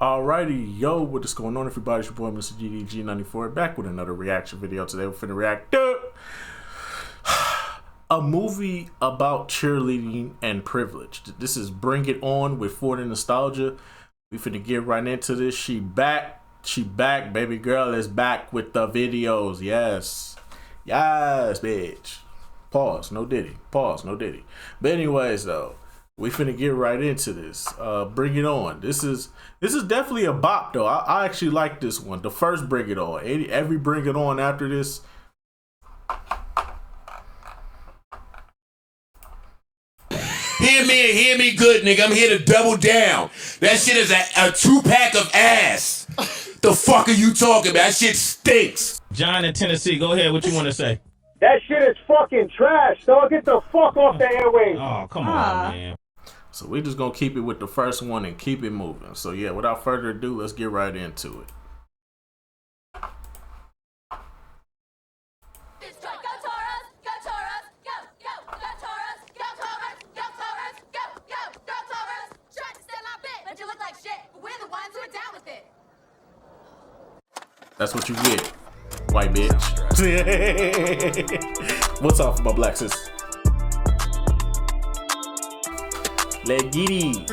Alrighty, yo, what is going on, everybody? It's your boy, Mr. GDG94, back with another reaction video. Today we're finna react to a movie about cheerleading and privilege. This is Bring It On with For the Nostalgia. We finna get right into this. She back, baby girl is back with the videos. Yes, bitch. Pause, no diddy. Pause, no diddy. But anyways, though, we finna get right into this. Bring It On. This is definitely a bop, though. I actually like this one. The first Bring It On. Every Bring It On after this. Hear me good, nigga. I'm here to double down. That shit is a 2-pack of ass. The fuck are you talking about? That shit stinks. John in Tennessee, go ahead. What you want to say? That shit is fucking trash, dog. Get the fuck off the airwaves. Oh, come on, man. So we're just gonna keep it with the first one and keep it moving. So yeah, without further ado, let's get right into it. That's what you get, white bitch. What's off my black sis? Let giddy.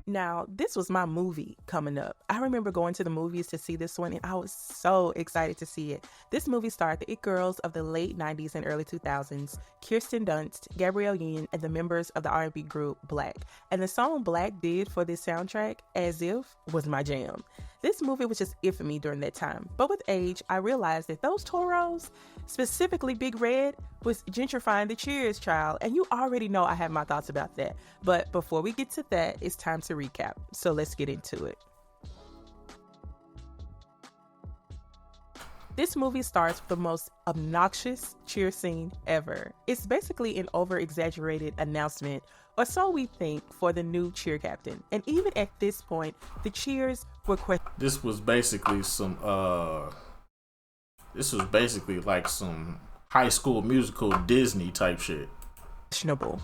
Now, this was my movie coming up. I remember going to the movies to see this one, and I was so excited to see it. This movie starred the it girls of the late 90s and early 2000s, Kirsten Dunst, Gabrielle Union, and the members of the R&B group Black. And the song Black did for this soundtrack, As If, was my jam. This movie was just it for me during that time. But with age, I realized that those Toros, specifically Big Red, was gentrifying the Cheers child. And you already know I have my thoughts about that. But before we get to that, it's time to recap. So let's get into it. This movie starts with the most obnoxious cheer scene ever. It's basically an over-exaggerated announcement, or so we think, for the new cheer captain. And even at this point, the cheers were This was basically some like some High School Musical Disney type shit. questionable.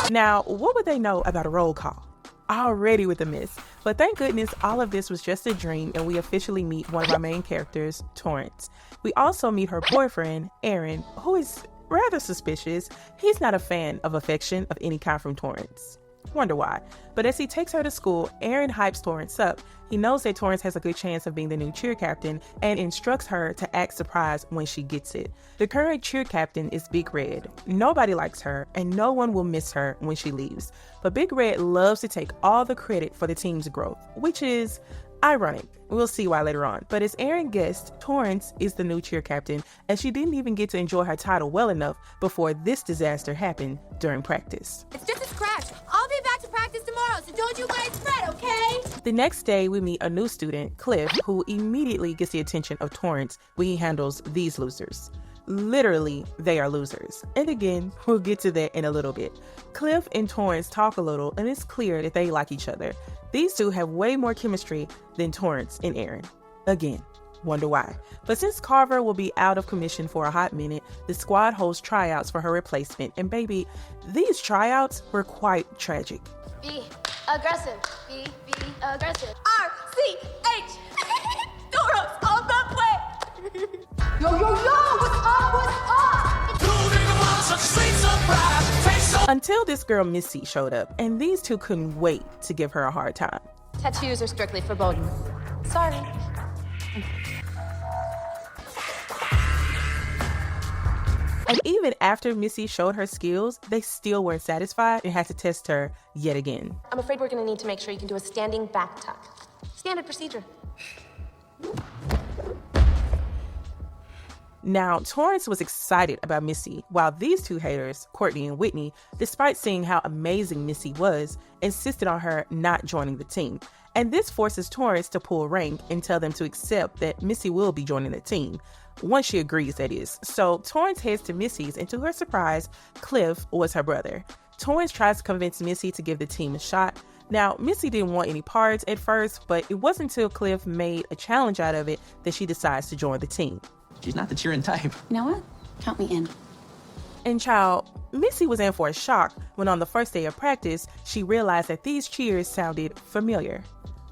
Now, what would they know about a roll call? Already with a miss. But thank goodness all of this was just a dream, and we officially meet one of our main characters, Torrance. We also meet her boyfriend, Aaron, who is rather suspicious. He's not a fan of affection of any kind from Torrance. Wonder why. But as he takes her to school, Aaron hypes Torrance up. He knows that Torrance has a good chance of being the new cheer captain and instructs her to act surprised when she gets it. The current cheer captain is Big Red. Nobody likes her, and no one will miss her when she leaves. But Big Red loves to take all the credit for the team's growth, which is ironic. We'll see why later on. But as Aaron guessed, Torrance is the new cheer captain, and she didn't even get to enjoy her title well enough before this disaster happened during practice. It's just a scratch. I'll be back to practice tomorrow, so don't you guys fret, okay? The next day, we meet a new student, Cliff, who immediately gets the attention of Torrance when he handles these losers. Literally, they are losers. And again, we'll get to that in a little bit. Cliff and Torrance talk a little, and it's clear that they like each other. These two have way more chemistry than Torrance and Aaron. Again, wonder why. But since Carver will be out of commission for a hot minute, the squad hosts tryouts for her replacement. And baby, these tryouts were quite tragic. Be aggressive. Be aggressive. R-C-H. Doros on the play. Yo, what's up? Until this girl Missy showed up, and these two couldn't wait to give her a hard time. Tattoos are strictly forbidden. Sorry. And even after Missy showed her skills, they still weren't satisfied and had to test her yet again. I'm afraid we're gonna need to make sure you can do a standing back tuck. Standard procedure. Now, Torrance was excited about Missy, while these two haters, Courtney and Whitney, despite seeing how amazing Missy was, insisted on her not joining the team. And this forces Torrance to pull rank and tell them to accept that Missy will be joining the team. Once she agrees, that is. So Torrance heads to Missy's, and to her surprise, Cliff was her brother. Torrance tries to convince Missy to give the team a shot. Now, Missy didn't want any parts at first, but it wasn't until Cliff made a challenge out of it that she decides to join the team. She's not the cheering type. You know what? Count me in. And child, Missy was in for a shock when on the first day of practice, she realized that these cheers sounded familiar.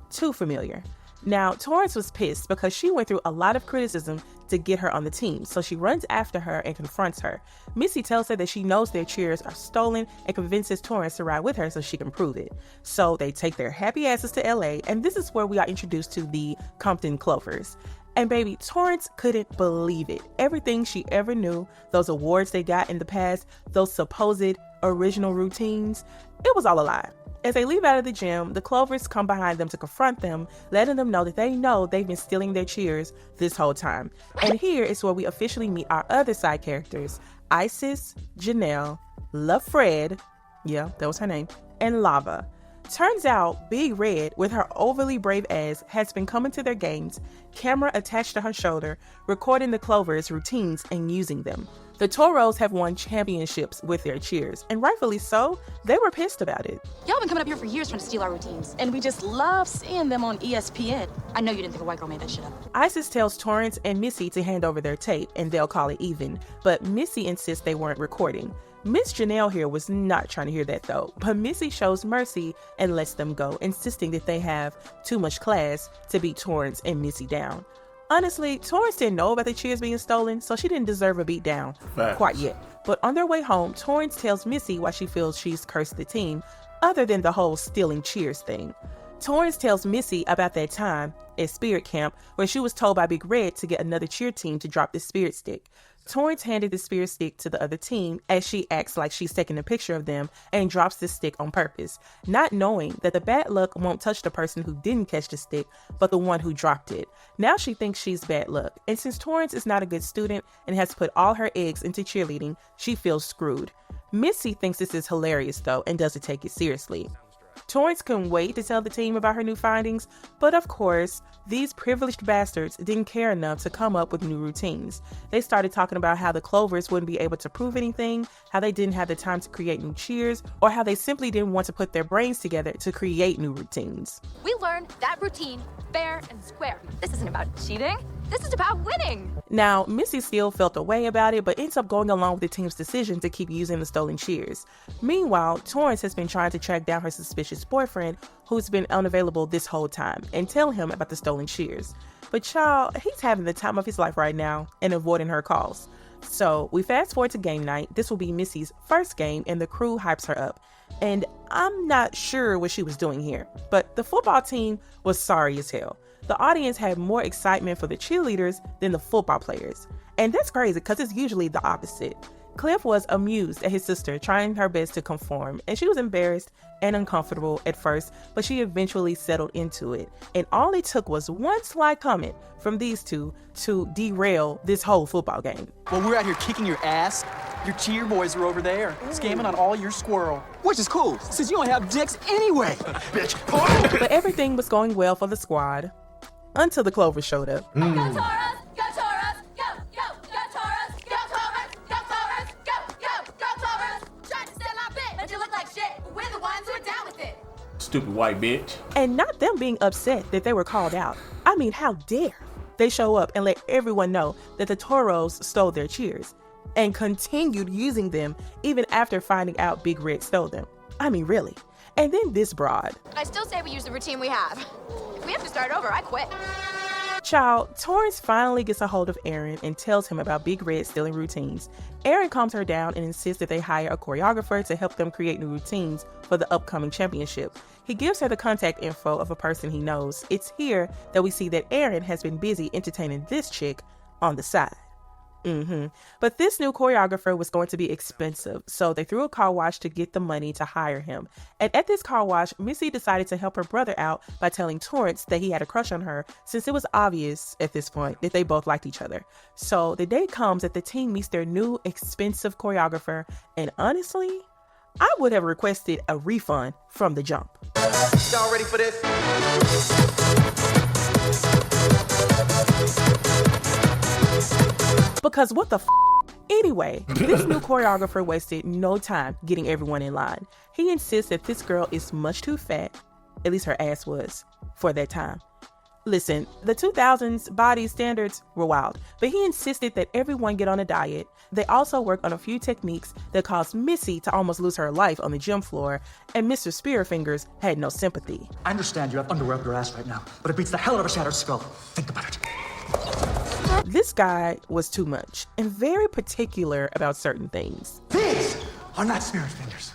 Too familiar. Now, Torrance was pissed because she went through a lot of criticism to get her on the team, so she runs after her and confronts her. Missy tells her that she knows their cheers are stolen and convinces Torrance to ride with her so she can prove it. So they take their happy asses to LA, and this is where we are introduced to the Compton Clovers. And baby, Torrance couldn't believe it. Everything she ever knew, those awards they got in the past, those supposed original routines, it was all a lie. As they leave out of the gym, the Clovers come behind them to confront them, letting them know that they know they've been stealing their cheers this whole time. And here is where we officially meet our other side characters, Isis, Janelle, Love Fred, yeah, that was her name, and Lava. Turns out, Big Red, with her overly brave ass, has been coming to their games, camera attached to her shoulder, recording the Clovers' routines and using them. The Toros have won championships with their cheers, and rightfully so. They were pissed about it. Y'all been coming up here for years trying to steal our routines, and we just love seeing them on ESPN. I know you didn't think a white girl made that shit up. Isis tells Torrance and Missy to hand over their tape, and they'll call it even, but Missy insists they weren't recording. Miss Janelle here was not trying to hear that though, but Missy shows mercy and lets them go, insisting that they have too much class to beat Torrance and Missy down. Honestly, Torrance didn't know about the cheers being stolen, so she didn't deserve a beat down quite yet. But on their way home, Torrance tells Missy why she feels she's cursed the team, other than the whole stealing cheers thing. Torrance tells Missy about that time at Spirit Camp where she was told by Big Red to get another cheer team to drop the Spirit Stick. Torrance handed the Spirit Stick to the other team as she acts like she's taking a picture of them and drops the stick on purpose, not knowing that the bad luck won't touch the person who didn't catch the stick, but the one who dropped it. Now she thinks she's bad luck, and since Torrance is not a good student and has put all her eggs into cheerleading, she feels screwed. Missy thinks this is hilarious though and doesn't take it seriously. Torrance couldn't wait to tell the team about her new findings, but of course, these privileged bastards didn't care enough to come up with new routines. They started talking about how the Clovers wouldn't be able to prove anything, how they didn't have the time to create new cheers, or how they simply didn't want to put their brains together to create new routines. We learned that routine fair and square. This isn't about cheating. This is about winning. Now, Missy still felt a way about it, but ends up going along with the team's decision to keep using the stolen cheers. Meanwhile, Torrance has been trying to track down her suspicious boyfriend, who's been unavailable this whole time, and tell him about the stolen cheers. But child, he's having the time of his life right now and avoiding her calls. So we fast forward to game night. This will be Missy's first game, and the crew hypes her up. And I'm not sure what she was doing here, but the football team was sorry as hell. The audience had more excitement for the cheerleaders than the football players. And that's crazy because it's usually the opposite. Cliff was amused at his sister trying her best to conform, and she was embarrassed and uncomfortable at first, but she eventually settled into it. And all it took was one sly comment from these two to derail this whole football game. Well, we're out here kicking your ass. Your cheer boys are over there, scamming on all your squirrel. Which is cool, since you don't have dicks anyway, bitch. But everything was going well for the squad until the Clovers showed up. Go Toros! Go Toros! Go, go, go Toros! Go Toros! Go Toros! Go, go, go Toros! Tried to steal our bit, but you look like shit. We're the ones who are down with it. Stupid white bitch. And not them being upset that they were called out. I mean, how dare they show up and let everyone know that the Toros stole their cheers and continued using them even after finding out Big Red stole them. I mean, really. And then this broad. I still say we use the routine we have. If we have to start over, I quit. Child, Torrance finally gets a hold of Aaron and tells him about Big Red stealing routines. Aaron calms her down and insists that they hire a choreographer to help them create new routines for the upcoming championship. He gives her the contact info of a person he knows. It's here that we see that Aaron has been busy entertaining this chick on the side. But this new choreographer was going to be expensive, so they threw a car wash to get the money to hire him. And at this car wash, Missy decided to help her brother out by telling Torrance that he had a crush on her, since it was obvious at this point that they both liked each other. So the day comes that the team meets their new expensive choreographer, and honestly, I would have requested a refund from the jump. Y'all ready for this? Because what the Anyway, this new choreographer wasted no time getting everyone in line. He insists that this girl is much too fat, at least her ass was, for that time. Listen, the 2000s body standards were wild, but he insisted that everyone get on a diet. They also work on a few techniques that caused Missy to almost lose her life on the gym floor, and Mr. Spearfingers had no sympathy. I understand you have underwear up your ass right now, but it beats the hell out of a shattered skull. Think about it. This guy was too much and very particular about certain things. These are not spirit fingers.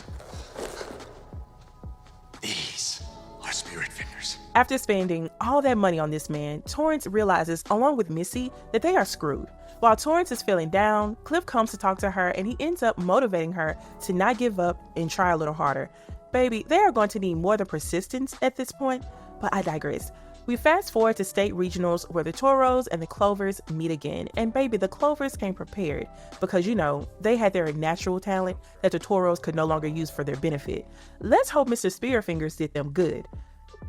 These are spirit fingers. After spending all that money on this man, Torrance realizes, along with Missy, that they are screwed. While Torrance is feeling down, Cliff comes to talk to her and he ends up motivating her to not give up and try a little harder. Baby, they are going to need more than persistence at this point, but I digress. We fast forward to state regionals where the Toros and the Clovers meet again. And baby, the Clovers came prepared because, you know, they had their natural talent that the Toros could no longer use for their benefit. Let's hope Mr. Spearfingers did them good.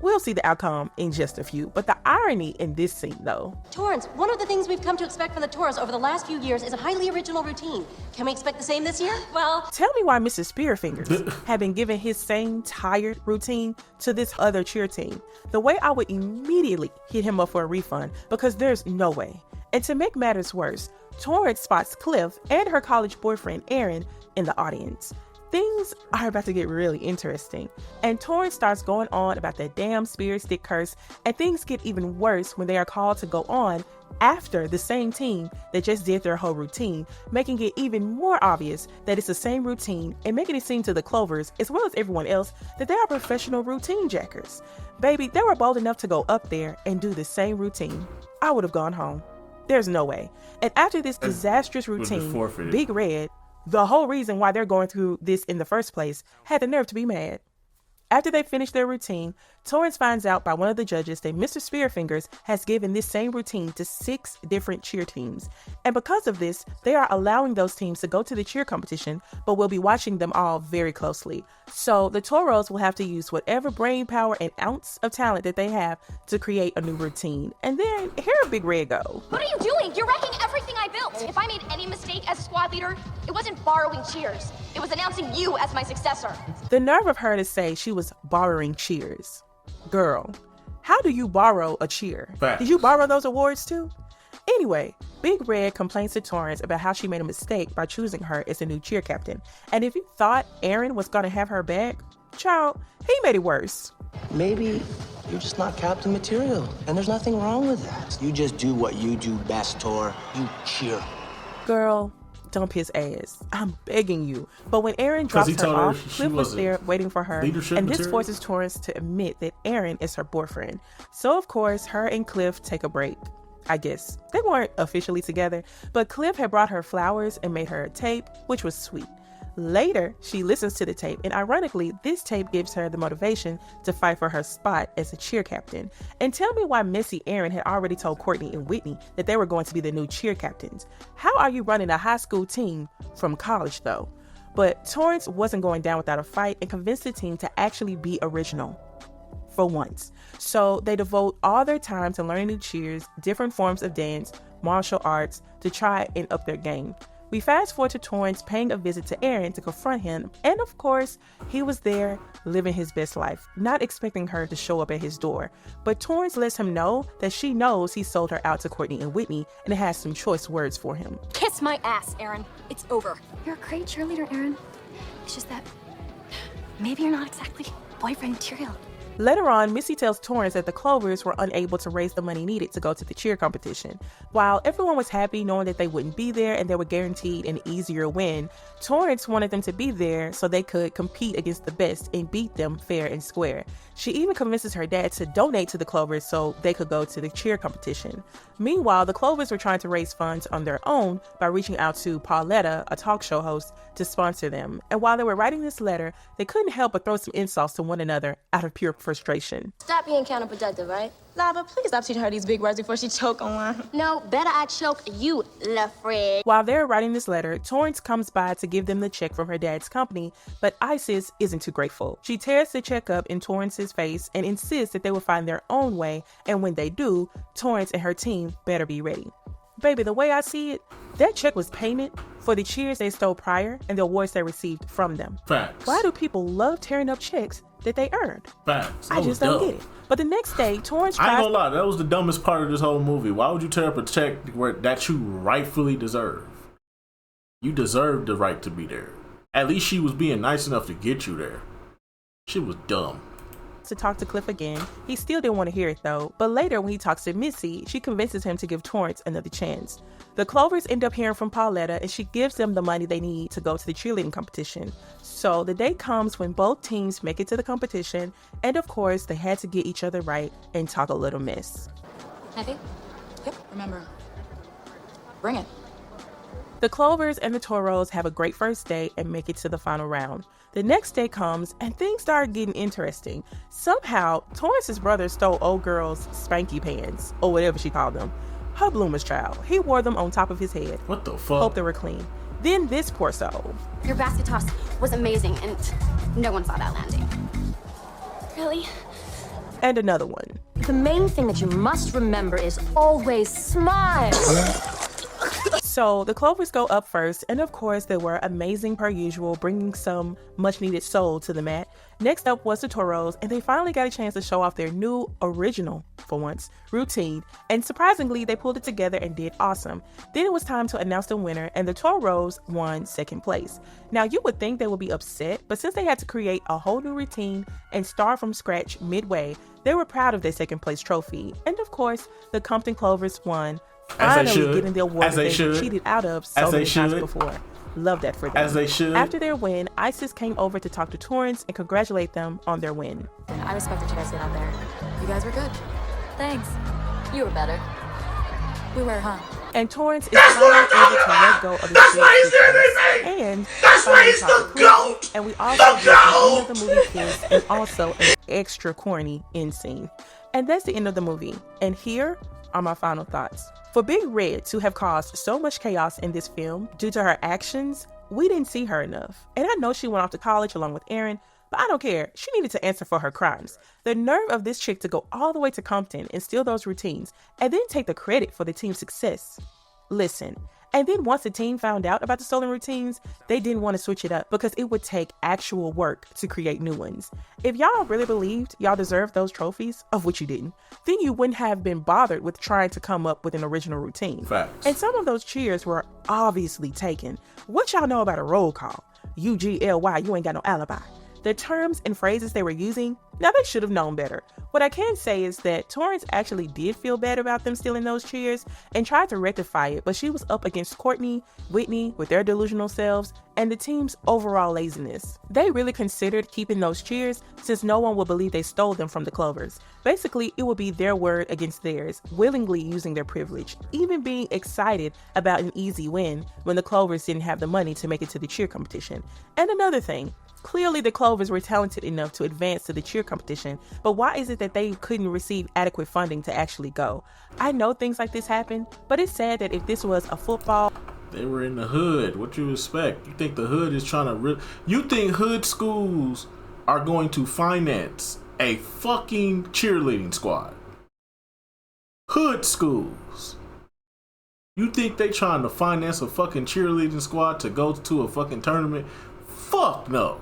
We'll see the outcome in just a few, but the irony in this scene, though. Torrance, one of the things we've come to expect from the Toros over the last few years is a highly original routine. Can we expect the same this year? Well, tell me why Mr. Spearfingers had been given his same tired routine to this other cheer team. The way I would immediately hit him up for a refund, because there's no way. And to make matters worse, Torrance spots Cliff and her college boyfriend, Aaron, in the audience. Things are about to get really interesting, and Torrance starts going on about that damn spirit stick curse, and things get even worse when they are called to go on after the same team that just did their whole routine, making it even more obvious that it's the same routine and making it seem to the Clovers, as well as everyone else, that they are professional routine jackers. Baby, they were bold enough to go up there and do the same routine. I would have gone home. There's no way. And after this disastrous routine, Big Red, the whole reason why they're going through this in the first place, had the nerve to be mad. After they finish their routine, Torrance finds out by one of the judges that Mr. Spearfingers has given this same routine to 6 different cheer teams. And because of this, they are allowing those teams to go to the cheer competition, but will be watching them all very closely. So the Toros will have to use whatever brain power and ounce of talent that they have to create a new routine. And then here Big Red go. What are you doing? You're wrecking everything I built. If I made any mistake as a squad leader, it wasn't borrowing cheers. It was announcing you as my successor. The nerve of her to say she was borrowing cheers. Girl, how do you borrow a cheer? Did you borrow those awards too? Anyway, Big Red complains to Torrance about how she made a mistake by choosing her as the new cheer captain. And if you thought Aaron was gonna have her back, child, he made it worse. Maybe you're just not captain material, and there's nothing wrong with that. You just do what you do best, Tor. You cheer. Girl, dump his ass. I'm begging you. But when Aaron drops her off, Cliff was there waiting for her, and this forces Torrance to admit that Aaron is her boyfriend. So of course, her and Cliff take a break. I guess they weren't officially together, but Cliff had brought her flowers and made her a tape, which was sweet. Later, she listens to the tape, and ironically, this tape gives her the motivation to fight for her spot as a cheer captain. And tell me why Missy Aaron had already told Courtney and Whitney that they were going to be the new cheer captains. How are you running a high school team from college, though? But Torrance wasn't going down without a fight and convinced the team to actually be original. For once. So they devote all their time to learning new cheers, different forms of dance, martial arts, to try and up their game. We fast forward to Torrance paying a visit to Aaron to confront him, and of course, he was there living his best life, not expecting her to show up at his door. But Torrance lets him know that she knows he sold her out to Courtney and Whitney and has some choice words for him. Kiss my ass, Aaron. It's over. You're a great cheerleader, Aaron. It's just that maybe you're not exactly boyfriend material. Later on, Missy tells Torrance that the Clovers were unable to raise the money needed to go to the cheer competition. While everyone was happy knowing that they wouldn't be there and they were guaranteed an easier win, Torrance wanted them to be there so they could compete against the best and beat them fair and square. She even convinces her dad to donate to the Clovers so they could go to the cheer competition. Meanwhile, the Clovers were trying to raise funds on their own by reaching out to Pauletta, a talk show host, to sponsor them. And while they were writing this letter, they couldn't help but throw some insults to one another out of pure frustration. Stop being counterproductive, right? Lava, please stop teaching her these big words before she choke on one. No, better I choke you, LaFred. While they're writing this letter, Torrance comes by to give them the check from her dad's company, but Isis isn't too grateful. She tears the check up in Torrance's face and insists that they will find their own way, and when they do, Torrance and her team better be ready. Baby, the way I see it, that check was payment for the cheers they stole prior and the awards they received from them. Facts. Why do people love tearing up checks that they earned. Facts. I just don't get it. But the next day, Torrance I ain't tries. gonna lie, that was the dumbest part of this whole movie. Why would you tear up a check that you rightfully deserve? You deserve the right to be there. At least she was being nice enough to get you there. She was dumb. To talk to Cliff again. He still didn't want to hear it though, but later when he talks to Missy, she convinces him to give Torrance another chance. The Clovers end up hearing from Pauletta and she gives them the money they need to go to the cheerleading competition. So the day comes when both teams make it to the competition, and of course they had to get each other right and talk a little mess. Happy? Yep, remember. Bring it. The Clovers and the Toros have a great first day and make it to the final round. The next day comes and things start getting interesting. Somehow, Torrance's brother stole old girl's spanky pants, or whatever she called them. Her bloomer's child. He wore them on top of his head. What the fuck? Hope they were clean. Then this poor soul. Your basket toss was amazing, and no one saw that landing. Really? And another one. The main thing that you must remember is always smile. So the Clovers go up first, and of course they were amazing per usual, bringing some much needed soul to the mat. Next up was the Toros, and they finally got a chance to show off their new, original, for once, routine, and surprisingly they pulled it together and did awesome. Then it was time to announce the winner, and the Toros won second place. Now you would think they would be upset, but since they had to create a whole new routine and start from scratch midway, they were proud of their second place trophy. And of course, the Compton Clovers won, finally getting the award they cheated out of so many times before. Love that for them. As they should. After their win, Isis came over to talk to Torrance and congratulate them on their win. I respect what you guys did out there. You guys were good. Thanks. You were better. We were, huh? And Torrance is finally able to let go of the street and that's why he's the GOAT. And we also get the end of the movie kiss and also an extra corny end scene. And that's the end of the movie. And here are my final thoughts. For Big Red to have caused so much chaos in this film due to her actions, we didn't see her enough. And I know she went off to college along with Aaron, but I don't care. She needed to answer for her crimes. The nerve of this chick to go all the way to Compton and steal those routines and then take the credit for the team's success. Listen, and then once the team found out about the stolen routines, they didn't want to switch it up because it would take actual work to create new ones. If y'all really believed y'all deserved those trophies, of which you didn't, then you wouldn't have been bothered with trying to come up with an original routine. Facts. And some of those cheers were obviously taken. What y'all know about a roll call? UGLY, you ain't got no alibi. The terms and phrases they were using, now they should have known better. What I can say is that Torrance actually did feel bad about them stealing those cheers and tried to rectify it, but she was up against Courtney, Whitney with their delusional selves, and the team's overall laziness. They really considered keeping those cheers since no one would believe they stole them from the Clovers. Basically, it would be their word against theirs, willingly using their privilege, even being excited about an easy win when the Clovers didn't have the money to make it to the cheer competition. And another thing, clearly the Clovers were talented enough to advance to the cheer competition, but why is it that they couldn't receive adequate funding to actually go? I know things like this happen, but it's sad that if this was a football... They were in the hood. What you expect? You think the hood is trying to... You think hood schools are going to finance a fucking cheerleading squad? Hood schools. You think they trying to finance a fucking cheerleading squad to go to a fucking tournament? Fuck no.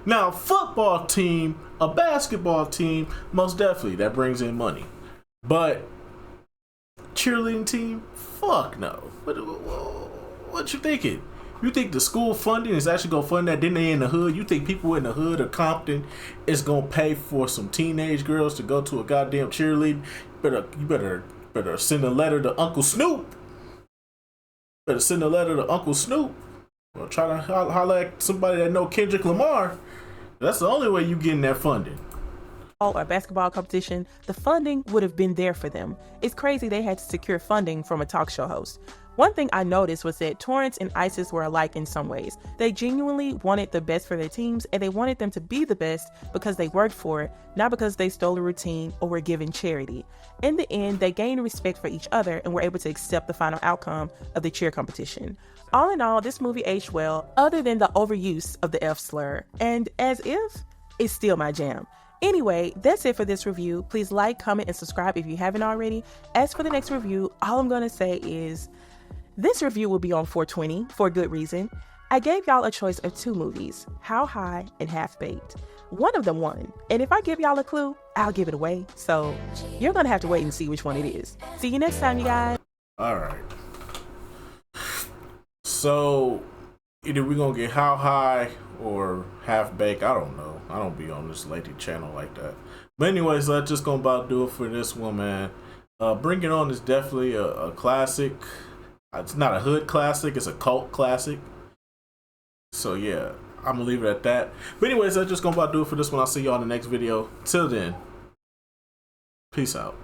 Now, football team, a basketball team, most definitely, that brings in money. But cheerleading team, fuck no. What you thinking? You think the school funding is actually gonna fund that? Then they in the hood. You think people in the hood of Compton is gonna pay for some teenage girls to go to a goddamn cheerleading? You better send a letter to Uncle Snoop. Better send a letter to Uncle Snoop. Or try to holler at somebody that know Kendrick Lamar. That's the only way you getting that funding. Or basketball competition, the funding would have been there for them. It's crazy they had to secure funding from a talk show host. One thing I noticed was that Torrance and Isis were alike in some ways. They genuinely wanted the best for their teams, and they wanted them to be the best because they worked for it, not because they stole a routine or were given charity. In the end, they gained respect for each other and were able to accept the final outcome of the cheer competition. All in all, this movie aged well, other than the overuse of the F slur, and as if, it's still my jam. Anyway, that's it for this review. Please like, comment, and subscribe if you haven't already. As for the next review, all I'm going to say is this review will be on 420 for a good reason. I gave y'all a choice of 2 movies, How High and Half Baked. One of them won, and if I give y'all a clue, I'll give it away. So you're gonna have to wait and see which one it is. See you next time, you guys. All right. So either we're gonna get How High or Half Baked. I don't know. I don't be on this lady channel like that. But anyways, that's just gonna about do it for this one, man. Bring It On is definitely a classic. It's not a hood classic, it's a cult classic. So yeah, I'm gonna leave it at that. But anyways, that's just gonna about do it for this one. I'll see y'all in the next video. Till then, peace out.